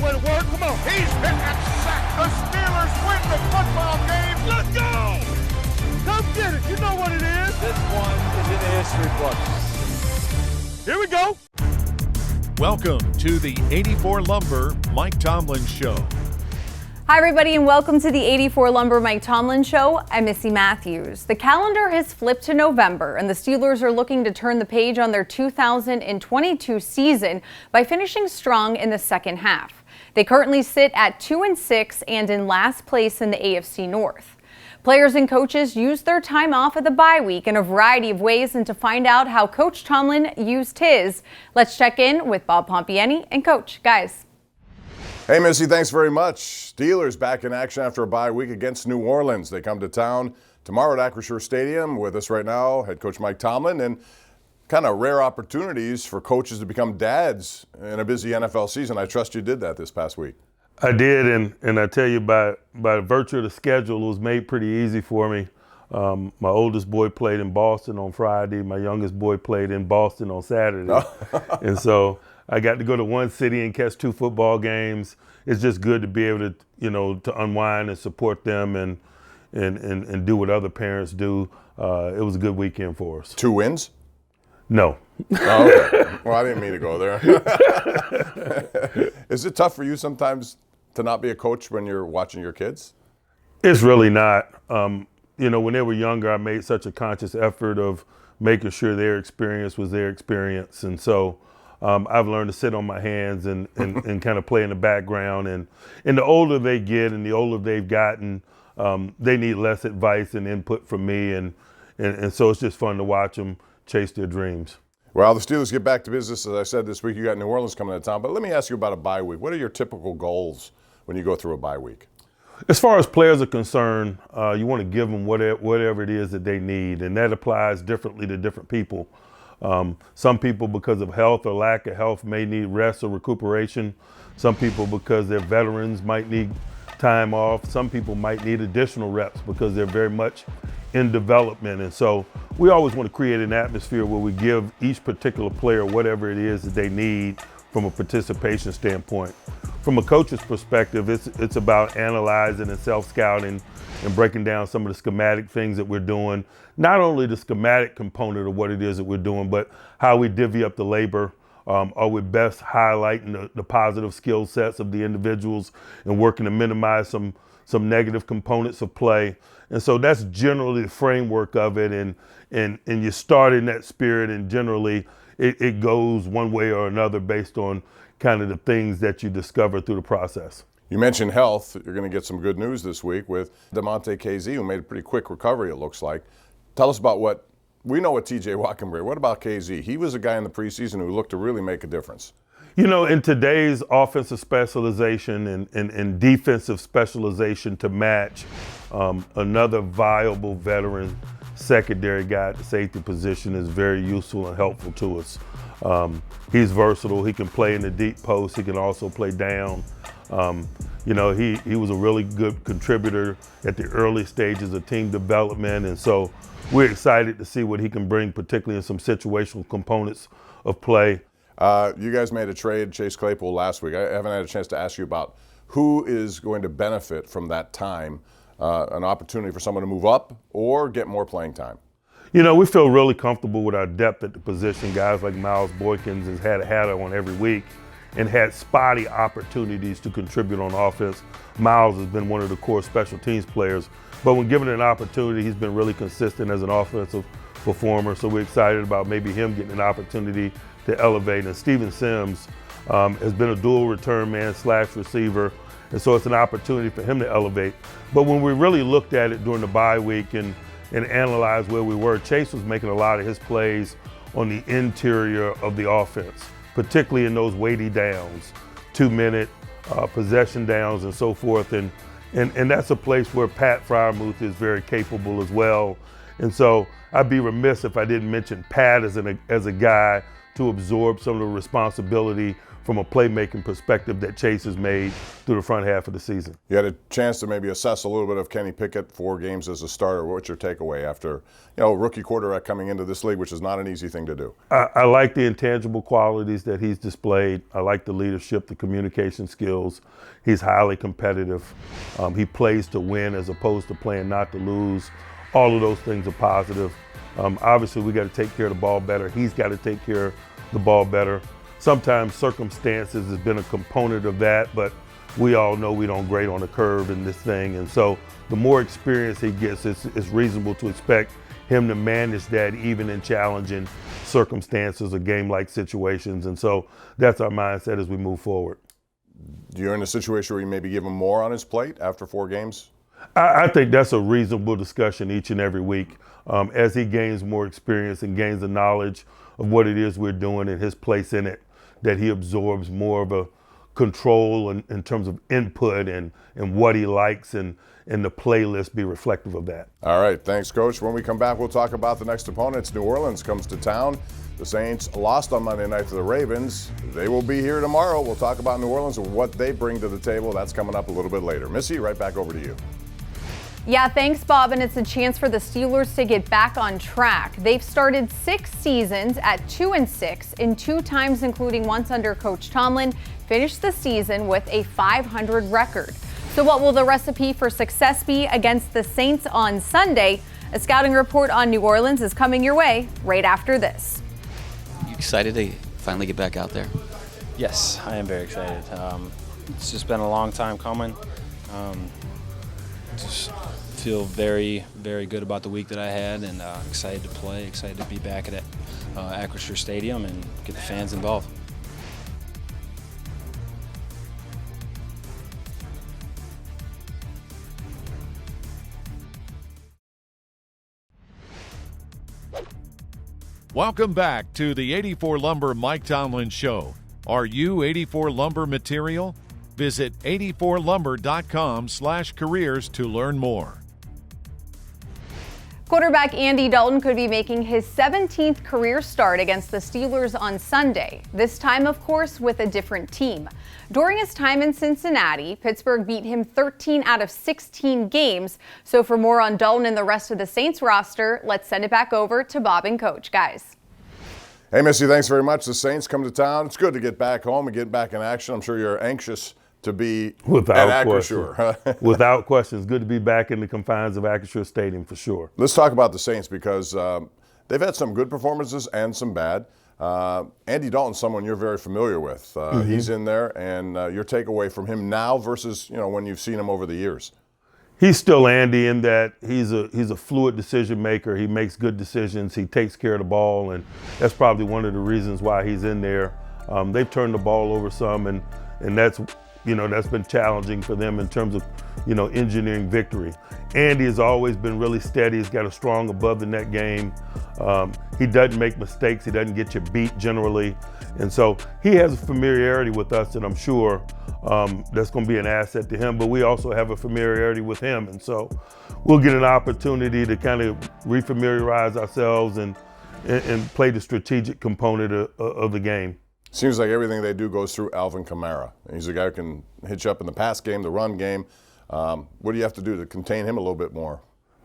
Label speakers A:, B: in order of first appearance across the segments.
A: way to work. Come on. He's hit that sack. The Steelers win the football game. Let's go! Come get it. You know what it is.
B: This one is in the history books.
A: Here we go.
C: Welcome to the 84 Lumber Mike Tomlin Show.
D: Hi, everybody, and welcome to the 84 Lumber Mike Tomlin Show. I'm Missy Matthews. The calendar has flipped to November, and the Steelers are looking to turn the page on their 2022 season by finishing strong in the second half. They currently sit at 2-6 and in last place in the AFC North. Players and coaches used their time off at the bye week in a variety of ways, and to find out how Coach Tomlin used his, let's check in with Bob Pompeani and Coach. Guys.
E: Hey, Missy, thanks very much. Steelers back in action after a bye week against New Orleans. They come to town tomorrow at Acrisure Stadium. With us right now, head coach Mike Tomlin, and kind of rare opportunities for coaches to become dads in a busy NFL season. I trust you did that this past week.
F: I did, and I tell you, by virtue of the schedule, it was made pretty easy for me. My oldest boy played in Boston on Friday. My youngest boy played in Boston on Saturday. And so I got to go to one city and catch two football games. It's just good to be able to, to unwind and support them and do what other parents do. It was a good weekend for us.
E: 2 wins?
F: No.
E: Oh, okay. Well, I didn't mean to go there. Is it tough for you sometimes to not be a coach when you're watching your kids?
F: It's really not. When they were younger, I made such a conscious effort of making sure their experience was their experience. And so I've learned to sit on my hands and kind of play in the background. And the older they get and the older they've gotten, they need less advice and input from me. And so it's just fun to watch them chase their dreams.
E: Well, the Steelers get back to business. As I said this week, you got New Orleans coming to town. But let me ask you about a bye week. What are your typical goals when you go through a bye week?
F: As far as players are concerned, you want to give them whatever it is that they need. And that applies differently to different people. Some people, because of health or lack of health, may need rest or recuperation. Some people, because they're veterans, might need time off. Some people might need additional reps because they're very much in development. And so we always want to create an atmosphere where we give each particular player whatever it is that they need from a participation standpoint. From a coach's perspective, it's about analyzing and self-scouting and breaking down some of the schematic things that we're doing. Not only the schematic component of what it is that we're doing, but how we divvy up the labor. Are we best highlighting the positive skill sets of the individuals and working to minimize some negative components of play? And so that's generally the framework of it. And you start in that spirit, and generally it goes one way or another based on kind of the things that you discover through the process.
E: You mentioned health. You're going to get some good news this week with DeMonte KZ, who made a pretty quick recovery, it looks like. Tell us about what we know with TJ Wattenberry. What about KZ? He was a guy in the preseason who looked to really make a difference.
F: In today's offensive specialization and defensive specialization to match another viable veteran secondary guy at the safety position is very useful and helpful to us. He's versatile. He can play in the deep post. He can also play down. He was a really good contributor at the early stages of team development, and so we're excited to see what he can bring, particularly in some situational components of play.
E: You guys made a trade, Chase Claypool, last week. I haven't had a chance to ask you about who is going to benefit from that time, an opportunity for someone to move up or get more playing time.
F: We feel really comfortable with our depth at the position. Guys like Miles Boykins has had a hat on every week and had spotty opportunities to contribute on offense. Miles has been one of the core special teams players, but when given an opportunity, he's been really consistent as an offensive performer. So we're excited about maybe him getting an opportunity to elevate. And Steven Sims has been a dual return man / receiver, and so it's an opportunity for him to elevate. But when we really looked at it during the bye week and analyzed where we were, Chase was making a lot of his plays on the interior of the offense, particularly in those weighty downs, 2-minute possession downs and so forth. And that's a place where Pat Freiermuth is very capable as well. And so I'd be remiss if I didn't mention Pat as a guy to absorb some of the responsibility from a playmaking perspective that Chase has made through the front half of the season.
E: You had a chance to maybe assess a little bit of Kenny Pickett, 4 games as a starter. What's your takeaway after, rookie quarterback coming into this league, which is not an easy thing to do?
F: I like the intangible qualities that he's displayed. I like the leadership, the communication skills. He's highly competitive. He plays to win as opposed to playing not to lose. All of those things are positive. Obviously, we got to take care of the ball better. He's got to take care of the ball better. Sometimes circumstances has been a component of that, but we all know we don't grade on a curve in this thing. And so the more experience he gets, it's reasonable to expect him to manage that even in challenging circumstances or game-like situations. And so that's our mindset as we move forward.
E: You're in a situation where you maybe give him more on his plate after 4 games?
F: I think that's a reasonable discussion each and every week. As he gains more experience and gains the knowledge of what it is we're doing and his place in it, that he absorbs more of a control in terms of input and what he likes, and the playlist be reflective of that.
E: All right, thanks, Coach. When we come back, we'll talk about the next opponents. New Orleans comes to town. The Saints lost on Monday night to the Ravens. They will be here tomorrow. We'll talk about New Orleans and what they bring to the table. That's coming up a little bit later. Missy, right back over to you.
D: Yeah, thanks, Bob. And it's a chance for the Steelers to get back on track. They've started 6 seasons at 2-6 in 2 times, including once under Coach Tomlin, finished the season with a .500 record. So what will the recipe for success be against the Saints on Sunday? A scouting report on New Orleans is coming your way right after this.
B: You excited to finally get back out there?
G: Yes, I am very excited. It's just been a long time coming. Just feel very, very good about the week that I had, and excited to play, excited to be back at Acrisure Stadium and get the fans involved.
C: Welcome back to the 84 Lumber Mike Tomlin Show. Are you 84 Lumber material? Visit 84lumber.com/careers to learn more.
D: Quarterback Andy Dalton could be making his 17th career start against the Steelers on Sunday, this time, of course, with a different team. During his time in Cincinnati, Pittsburgh beat him 13 out of 16 games. So for more on Dalton and the rest of the Saints roster, let's send it back over to Bob and Coach. Guys.
E: Hey, Missy, thanks very much. The Saints come to town. It's good to get back home and get back in action. I'm sure you're anxious to be at Acrisure.
F: Without question. It's good to be back in the confines of Acrisure Stadium for sure.
E: Let's talk about the Saints because they've had some good performances and some bad. Andy Dalton's someone you're very familiar with. He's in there, and your takeaway from him now versus when you've seen him over the years.
F: He's still Andy in that he's a fluid decision maker. He makes good decisions. He takes care of the ball, and that's probably one of the reasons why he's in there. They've turned the ball over some, and that's been challenging for them in terms of engineering victory. Andy has always been really steady. He's got a strong above the net game. He doesn't make mistakes. He doesn't get you beat generally, and so he has a familiarity with us, and I'm sure that's going to be an asset to him, but we also have a familiarity with him. And so we'll get an opportunity to kind of refamiliarize ourselves and play the strategic component of the game.
E: Seems like everything they do goes through Alvin Kamara. He's a guy who can hit you up in the pass game, the run game. What do you have to do to contain him a little bit more?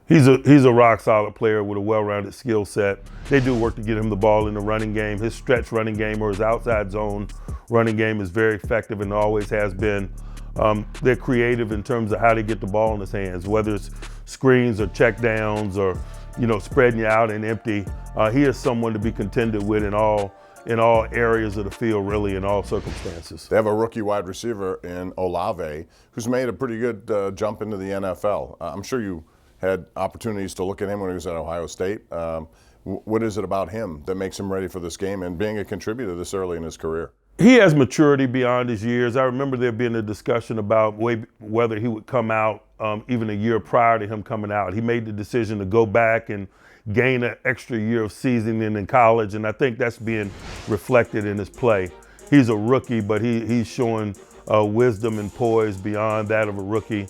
F: He's a rock solid player with a well-rounded skill set. They do work to get him the ball in the running game. His stretch running game or his outside zone running game is very effective and always has been. They're creative in terms of how to get the ball in his hands, whether it's screens or check downs or spreading you out and empty. He is someone to be contended with in all areas of the field, really, in all circumstances.
E: They have a rookie wide receiver in Olave who's made a pretty good jump into the NFL. I'm sure you had opportunities to look at him when he was at Ohio State. What is it about him that makes him ready for this game and being a contributor this early in his career?
F: He has maturity beyond his years. I remember there being a discussion about whether he would come out even a year prior to him coming out. He made the decision to go back and gain an extra year of seasoning in college, and I think that's being reflected in his play. He's a rookie, but he's showing wisdom and poise beyond that of a rookie.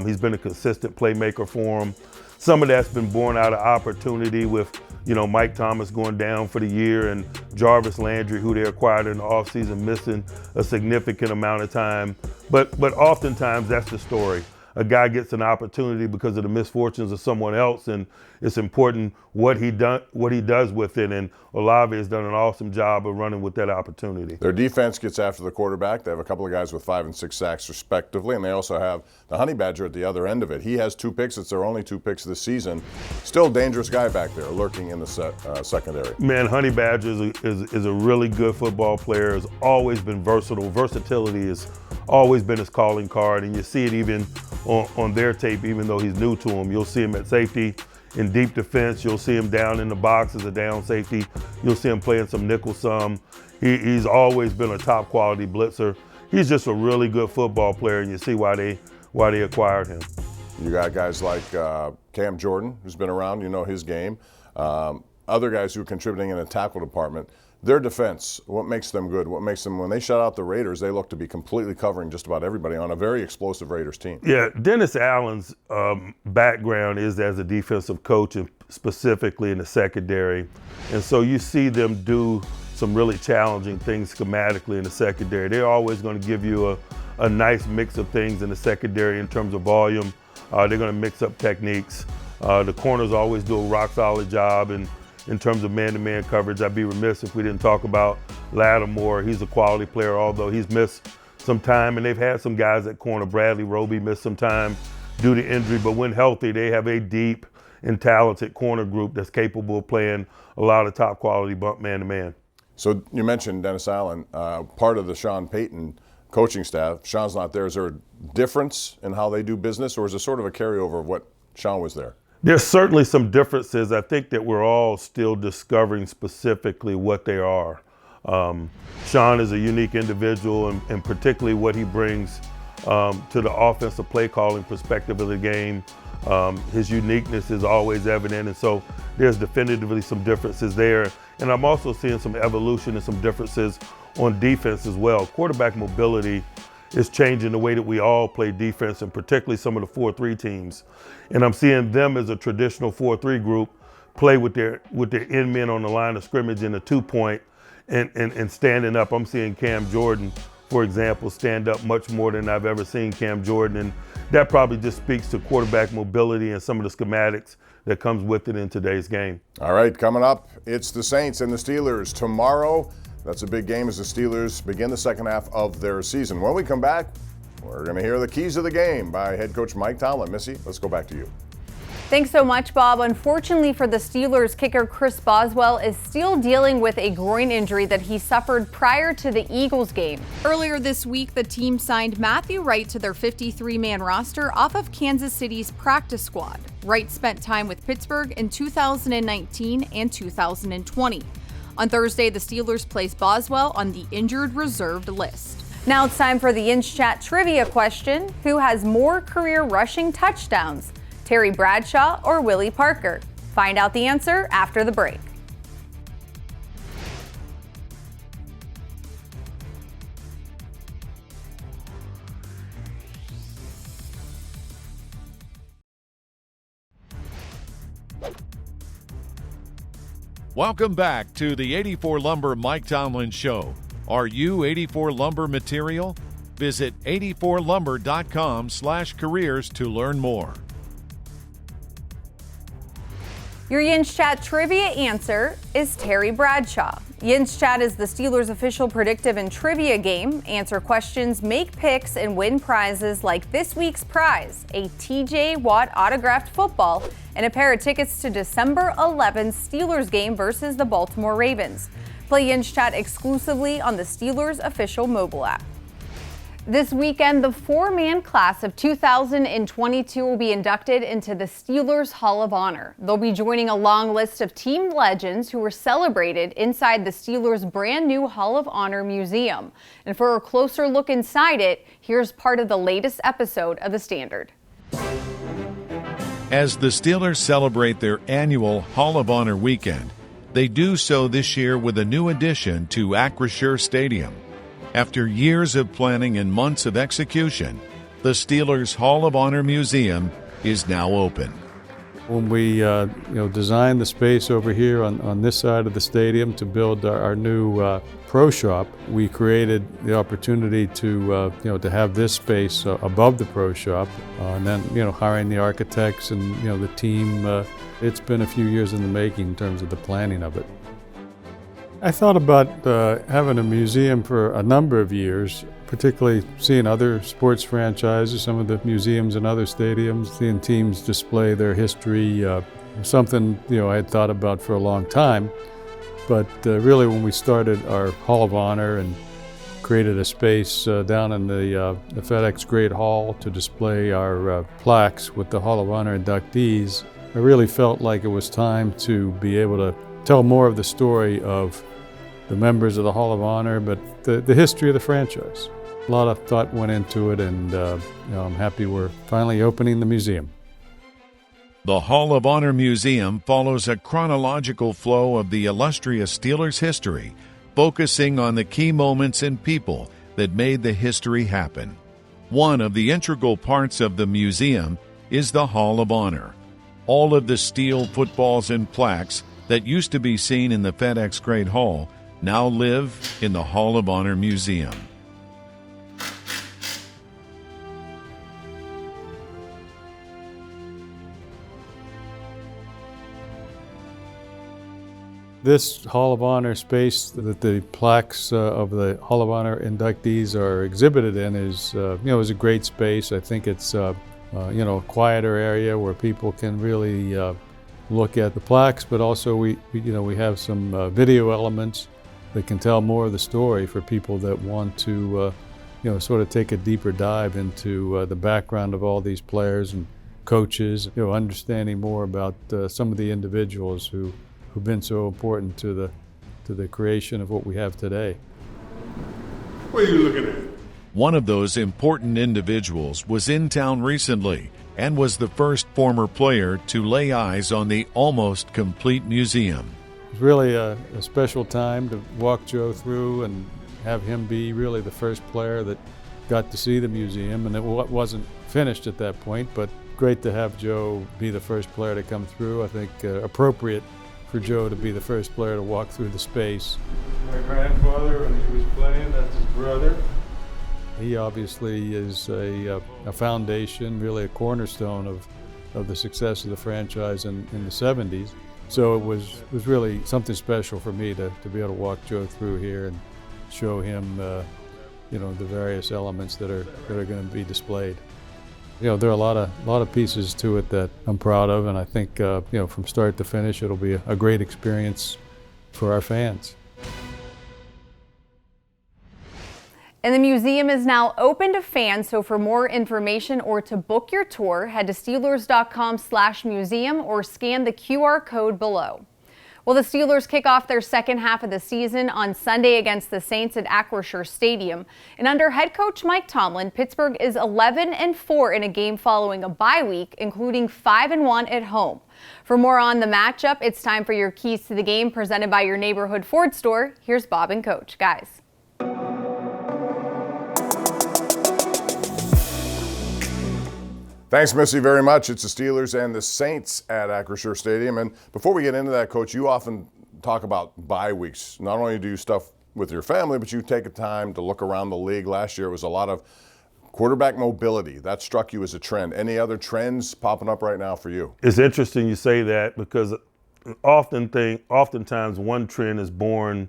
F: He's been a consistent playmaker for him. some of that's been born out of opportunity with, Mike Thomas going down for the year and Jarvis Landry, who they acquired in the offseason, missing a significant amount of time. But oftentimes that's the story. A guy gets an opportunity because of the misfortunes of someone else, and it's important what he does with it. And Olave has done an awesome job of running with that opportunity.
E: Their defense gets after the quarterback. They have a couple of guys with 5 and 6 sacks respectively, and they also have the Honey Badger at the other end of it. He has 2 picks. It's their only 2 picks this season. Still a dangerous guy back there lurking in the secondary.
F: Man, Honey Badger is a really good football player. Has always been versatile. Versatility has always been his calling card, and you see it even on their tape, even though he's new to him. You'll see him at safety in deep defense. You'll see him down in the box as a down safety. You'll see him playing some nickel some. He's always been a top quality blitzer. He's just a really good football player, and you see why they acquired him.
E: You got guys like Cam Jordan, who's been around. You know his game. Other guys who are contributing in the tackle department. Their defense, what makes them good? What makes them, when they shut out the Raiders, they look to be completely covering just about everybody on a very explosive Raiders team.
F: Yeah, Dennis Allen's background is as a defensive coach, and specifically in the secondary. And so you see them do some really challenging things schematically in the secondary. They're always going to give you a nice mix of things in the secondary in terms of volume. They're going to mix up techniques. The corners always do a rock-solid job, and in terms of man-to-man coverage, I'd be remiss if we didn't talk about Lattimore. He's a quality player, although he's missed some time, and they've had some guys at corner. Bradley Roby missed some time due to injury, but when healthy, they have a deep and talented corner group that's capable of playing a lot of top-quality bump man-to-man.
E: So you mentioned Dennis Allen, part of the Sean Payton coaching staff. Sean's not there. Is there a difference in how they do business, or is it sort of a carryover of what Sean was there?
F: There's certainly some differences. I think that we're all still discovering specifically what they are. Sean is a unique individual, and particularly what he brings to the offensive play calling perspective of the game. His uniqueness is always evident, and so there's definitively some differences there. And I'm also seeing some evolution and some differences on defense as well. Quarterback mobility is changing the way that we all play defense, and particularly some of the 4-3 teams. And I'm seeing them as a traditional 4-3 group play with their end men on the line of scrimmage in a 2-point and standing up. I'm seeing Cam Jordan, for example, stand up much more than I've ever seen Cam Jordan. And that probably just speaks to quarterback mobility and some of the schematics that comes with it in today's game.
E: All right, coming up, it's the Saints and the Steelers tomorrow. That's a big game as the Steelers begin the second half of their season. When we come back, we're going to hear the keys of the game by head coach Mike Tomlin. Missy, let's go back to you.
D: Thanks so much, Bob. Unfortunately for the Steelers, kicker Chris Boswell is still dealing with a groin injury that he suffered prior to the Eagles game. Earlier this week, the team signed Matthew Wright to their 53-man roster off of Kansas City's practice squad. Wright spent time with Pittsburgh in 2019 and 2020. On Thursday, the Steelers placed Boswell on the injured reserved list. Now it's time for the Inch Chat trivia question. Who has more career rushing touchdowns, Terry Bradshaw or Willie Parker? Find out the answer after the break.
C: Welcome back to the 84 Lumber Mike Tomlin Show. Are you 84 Lumber material? Visit 84lumber.com/careers to learn more.
D: Your Yinch Chat trivia answer is Terry Bradshaw. Yinch Chat is the Steelers' official predictive and trivia game. Answer questions, make picks, and win prizes like this week's prize, a TJ Watt autographed football and a pair of tickets to December 11th Steelers game versus the Baltimore Ravens. Play Yinch Chat exclusively on the Steelers' official mobile app. This weekend, the 4-man class of 2022 will be inducted into the Steelers Hall of Honor. They'll be joining a long list of team legends who were celebrated inside the Steelers' brand new Hall of Honor museum. And for a closer look inside it, here's part of the latest episode of The Standard.
C: As the Steelers celebrate their annual Hall of Honor weekend, they do so this year with a new addition to Acrisure Stadium. After years of planning and months of execution, the Steelers Hall of Honor Museum is now open.
H: When we designed the space over here on this side of the stadium to build our new pro shop, we created the opportunity to have this space above the pro shop, and then hiring the architects and the team. It's been a few years in the making in terms of the planning of it. I thought about having a museum for a number of years, particularly seeing other sports franchises, some of the museums in other stadiums, seeing teams display their history, something I had thought about for a long time. But really when we started our Hall of Honor and created a space down in the FedEx Great Hall to display our plaques with the Hall of Honor inductees, I really felt like it was time to be able to tell more of the story of the members of the Hall of Honor, but the history of the franchise. A lot of thought went into it, and I'm happy we're finally opening the museum.
C: The Hall of Honor Museum follows a chronological flow of the illustrious Steelers' history, focusing on the key moments and people that made the history happen. One of the integral parts of the museum is the Hall of Honor. All of the steel footballs and plaques that used to be seen in the FedEx Great Hall now live in the Hall of Honor Museum.
H: This Hall of Honor space that the plaques of the Hall of Honor inductees are exhibited in is a great space. I think it's a quieter area where people can really look at the plaques, but also we have some video elements that can tell more of the story for people that want to sort of take a deeper dive into the background of all these players and coaches, understanding more about some of the individuals who've been so important to the creation of what we have today.
A: What are you looking at?
C: One of those important individuals was in town recently and was the first former player to lay eyes on the almost complete museum.
H: It was really a special time to walk Joe through and have him be really the first player that got to see the museum, and it wasn't finished at that point, but great to have Joe be the first player to come through. I think appropriate for Joe to be the first player to walk through the space.
F: My grandfather, when he was playing, that's his brother.
H: He obviously is a foundation, really a cornerstone of the success of the franchise in the 70s. So it was really something special for me to be able to walk Joe through here and show him the various elements that are going to be displayed. There are a lot of pieces to it that I'm proud of, and I think from start to finish it'll be a great experience for our fans.
D: And the museum is now open to fans, so for more information or to book your tour, head to Steelers.com/museum or scan the QR code below. Well, the Steelers kick off their second half of the season on Sunday against the Saints at Acrisure Stadium. And under head coach Mike Tomlin, Pittsburgh is 11-4 in a game following a bye week, including 5-1 at home. For more on the matchup, it's time for your keys to the game presented by your neighborhood Ford store. Here's Bob and Coach. Guys.
E: Thanks, Missy, very much. It's the Steelers and the Saints at Acrisure Stadium. And before we get into that, Coach, you often talk about bye weeks. Not only do you stuff with your family, but you take a time to look around the league. Last year it was a lot of quarterback mobility. That struck you as a trend. Any other trends popping up right now for you?
F: It's interesting you say that because oftentimes one trend is born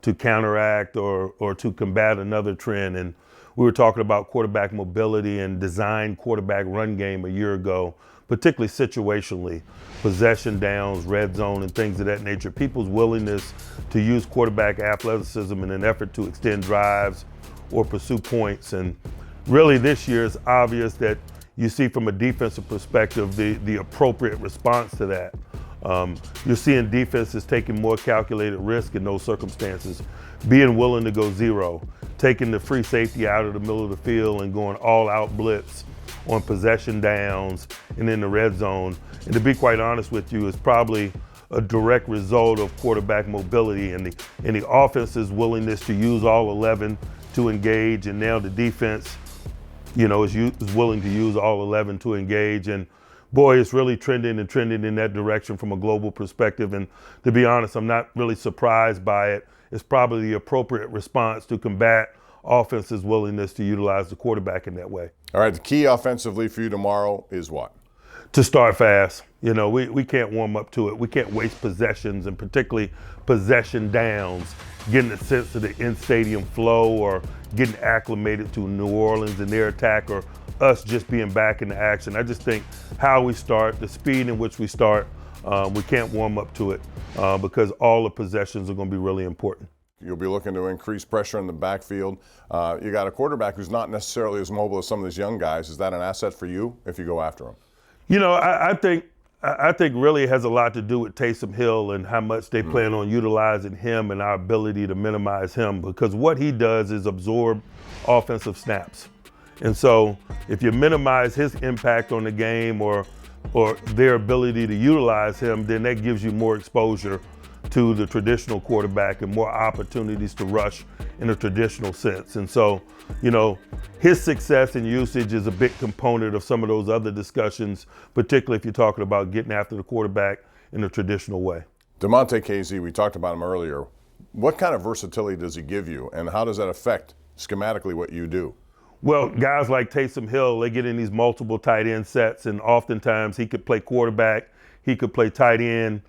F: to counteract or to combat another trend. And we were talking about quarterback mobility and design quarterback run game a year ago, particularly situationally, possession downs, red zone, and things of that nature. People's willingness to use quarterback athleticism in an effort to extend drives or pursue points. And really this year it's obvious that you see from a defensive perspective the appropriate response to that. You're seeing defenses taking more calculated risk in those circumstances, being willing to go zero, taking the free safety out of the middle of the field and going all out blitz on possession downs and in the red zone. And to be quite honest with you, it's probably a direct result of quarterback mobility and the offense's willingness to use all 11 to engage, and now the defense, is willing to use all 11 to engage. And boy, it's really trending in that direction from a global perspective. And to be honest, I'm not really surprised by it. It's probably the appropriate response to combat offense's willingness to utilize the quarterback in that way.
E: All right, the key offensively for you tomorrow is what?
F: To start fast. You know, we can't warm up to it. We can't waste possessions, and particularly possession downs, getting a sense of the in-stadium flow or getting acclimated to New Orleans and their attack, or us just being back in the action. I just think how we start, the speed in which we start, we can't warm up to it because all the possessions are going to be really important.
E: You'll be looking to increase pressure in the backfield. You got a quarterback who's not necessarily as mobile as some of these young guys. Is that an asset for you if you go after him?
F: You know, I think really it has a lot to do with Taysom Hill and how much they plan on utilizing him and our ability to minimize him, because what he does is absorb offensive snaps. And so if you minimize his impact on the game or their ability to utilize him, then that gives you more exposure to the traditional quarterback and more opportunities to rush in a traditional sense. And so, you know, his success and usage is a big component of some of those other discussions, particularly if you're talking about getting after the quarterback in a traditional way.
E: DeMonte Casey, we talked about him earlier. What kind of versatility does he give you, and how does that affect schematically what you do?
F: Well, guys like Taysom Hill, they get in these multiple tight end sets, and oftentimes he could play quarterback, he could play tight end.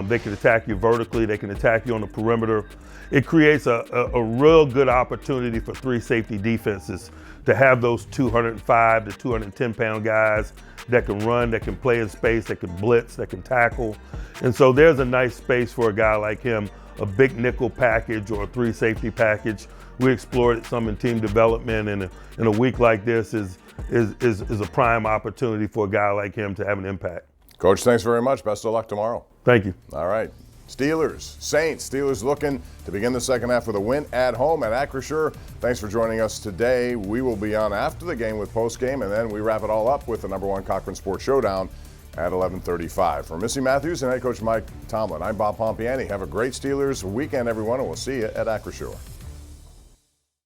F: They can attack you vertically, they can attack you on the perimeter. It creates a real good opportunity for three safety defenses to have those 205 to 210-pound guys that can run, that can play in space, that can blitz, that can tackle. And so there's a nice space for a guy like him, a big nickel package or a three safety package. We explored it some in team development, and in a week like this is a prime opportunity for a guy like him to have an impact.
E: Coach, thanks very much. Best of luck tomorrow.
F: Thank you.
E: All right. Steelers, Saints. Steelers looking to begin the second half with a win at home at Acrisure. Thanks for joining us today. We will be on after the game with postgame, and then we wrap it all up with the #1 Cochran Sports Showdown at 11:35. For Missy Matthews and head coach Mike Tomlin, I'm Bob Pompeani. Have a great Steelers weekend, everyone, and we'll see you at Acrisure.